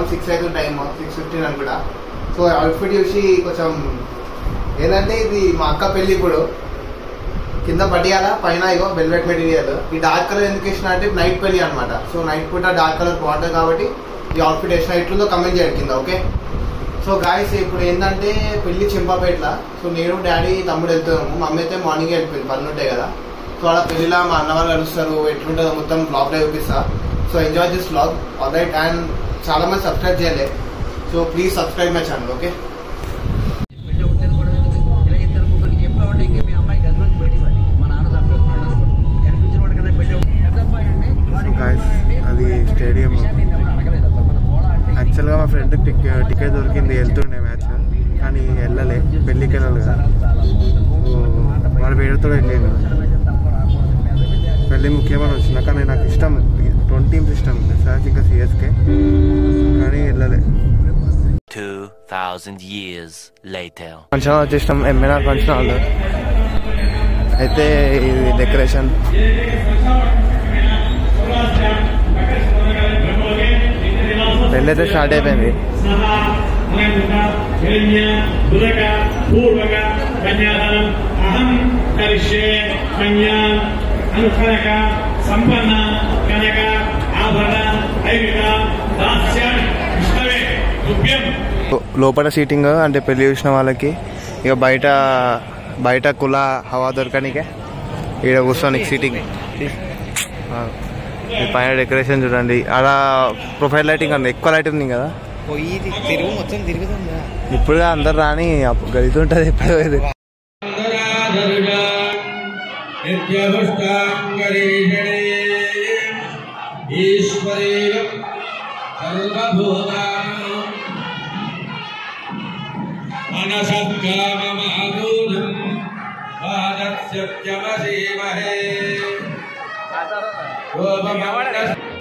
Around 6 అయితే time 6:15 అని కూడా. సో అవుట్ఫిట్ చూసి కొంచెం ఏంటంటే ఇది మా అక్క పెళ్ళి, ఇప్పుడు కింద పట్టియాల పైన ఇగో వెల్వెట్ మెటీరియల్. ఈ డార్క్ కలర్ ఎందుకు వేసిన అంటే నైట్ పెళ్ళి అనమాట. సో నైట్ పూట డార్క్ కలర్ బాగుంటుంది కాబట్టి ఈ అవుట్ఫిట్ వేసిన ఎట్లుందో కమెంట్ చేయండి కింద, ఓకే. సో గాయస్ ఇప్పుడు ఏంటంటే పెళ్లి చెంపాపేట్ల. సో నేను డాడీ తమ్ముడు వెళ్తున్నాము. మమ్మీ అయితే మార్నింగ్ వెళ్ళిపోయింది, పనులు ఉంటాయి కదా. సో అలా పెళ్లిలా మా అన్న వాళ్ళు కలుస్తారు, ఎట్లుంటుందో మొత్తం బ్లాగ్లో చూపిస్తా. So enjoy this blog, all right. And చాలా మంది సబ్స్క్రైబ్ చేయలే, so please subscribe my channel, okay. అది స్టేడియం. యాక్చువల్గా మా ఫ్రెండ్కి టికెట్ దొరికింది, వెళ్తుండే మ్యాచ్, కానీ వెళ్ళలే, పెళ్ళికి వెళ్ళాలి కదా. వాడు వేడితో వెళ్ళాను. పెళ్ళి ముఖ్యమని వచ్చిన, కానీ నాకు ఇష్టం 2 టీమ్స్ ఇష్టం, సార్ ఇంకా సిఎస్కే, కానీ వెళ్ళలే. 2000 years later. ఫంక్షన్ వచ్చేసినాం, ఎంఎన్ఆర్ ఫంక్షన్ హాల్. అయితే ఇది డెకరేషన్. పెళ్ళి అయితే స్టార్ట్ అయిపోయింది. లోపల సీటింగ్ అంటే పెళ్లి చూసిన వాళ్ళకి, ఇక బయట కుల హవా దొరకనికే ఈడ కూర్చోనికి సీటింగ్. పైన డెకరేషన్ చూడండి, అలా ప్రొఫైల్ లైటింగ్ అండి, ఎక్కువ లైట్ ఉంది కదా. ఇప్పుడు అందరు రాని గడుతుంటది ఎప్పుడు.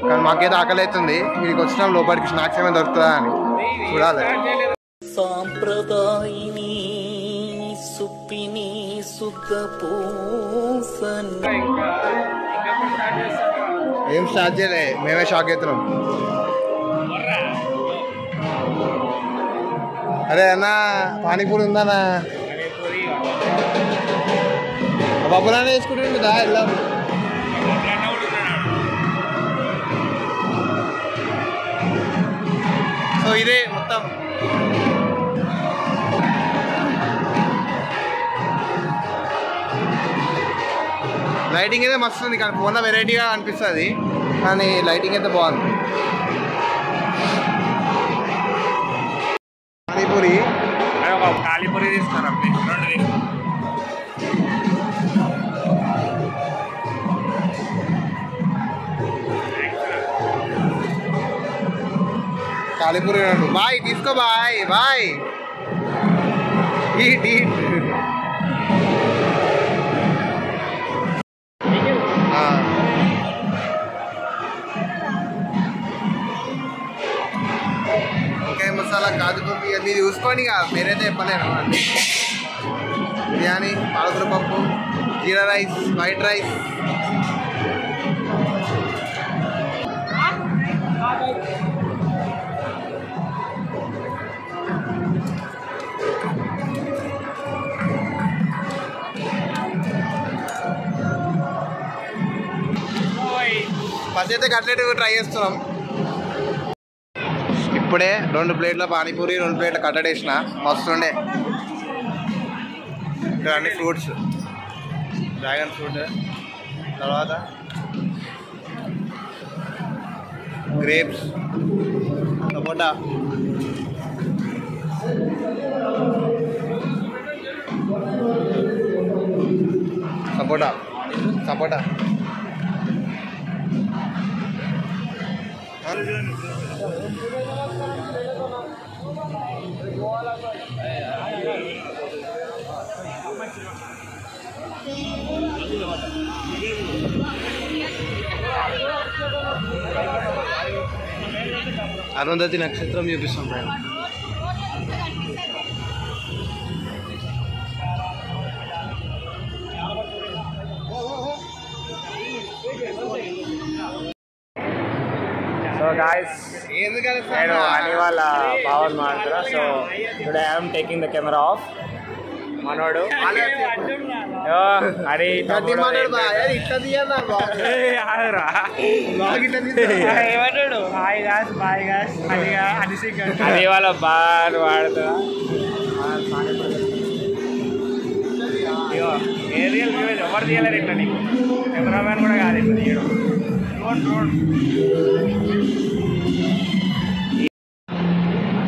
కానీ మాకేదో ఆకలి అవుతుంది, వీడికి వచ్చినాం లోపలికి, స్నాక్స్ ఏమైనా దొరుకుతుందా అని చూడాలి. సాంప్రదాయిని సుప్పిని ఏం స్టార్ట్ చేయలే, మేమే షాక్ అవుతున్నాం. అరే అన్నా పానీపూరి ఉందన్నా, బబ్బులానే వేసుకుంటుంది దా వెళ్దాం. సో ఇదే మొత్తం లైటింగ్ అయితే మస్తు ఉంది, కానీ ఫోన్లో వెరైటీగా అనిపిస్తుంది, కానీ లైటింగ్ అయితే బాగుంది. పానీపూరి కాళీపూరి తీసుకున్నారా? కాళీపూరి బాయ్ తీసుకో, బాయ్ బాయ్. వంకాయ మసాలా, కాజు పప్పు ఇవన్నీ చూసుకొని ఇక మీరైతే చెప్పలేను. అన్నీ బిర్యానీ, పాలకూర పప్పు, జీరా రైస్, వైట్ రైస్. ఫస్ట్ అయితే కట్లెట్ ట్రై చేస్తున్నాం. ఇప్పుడే 2 ప్లేట్ల పానీపూరి, 2 ప్లేట్ల కట్లెట్ వేసిన, మస్తుండే. ఇక్కడ అన్ని ఫ్రూట్స్, డ్రాగన్ ఫ్రూట్, తర్వాత గ్రేప్స్, సపోటా, సపోటా సపోటా అరుంధతి నక్షత్రం చూపిస్తాం పైన. సో గాయ్స్ నేను అని వాళ్ళ బావని మాట్లాడుతున్నా. So today I'm taking the camera off. మనోడు అని ఏమంటాడు హాయ్ గాస్ బాయ్ గాస్ అది వాళ్ళ బాగా వాడుతున్నా. ఏరియల్ వ్యూ ఎవరు తీయలేరు ఇట్లా, నీకు కెమెరామ్యాన్ కూడా కాదు ఇట్లా తీయడం.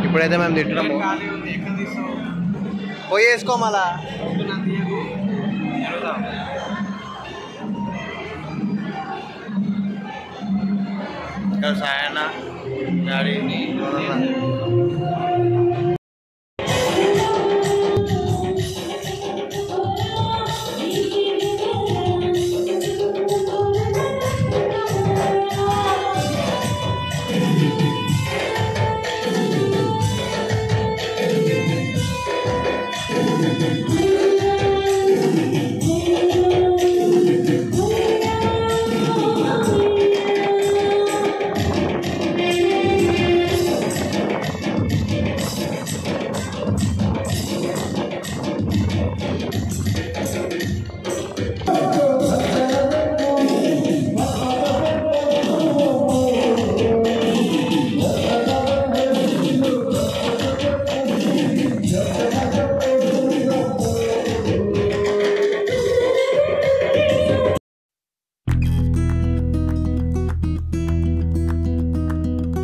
ఇప్పుడైతే మేము తింటున్నాము. పోయి వేసుకో మళ్ళా. ఇక్కడ సాయన్న డాడీ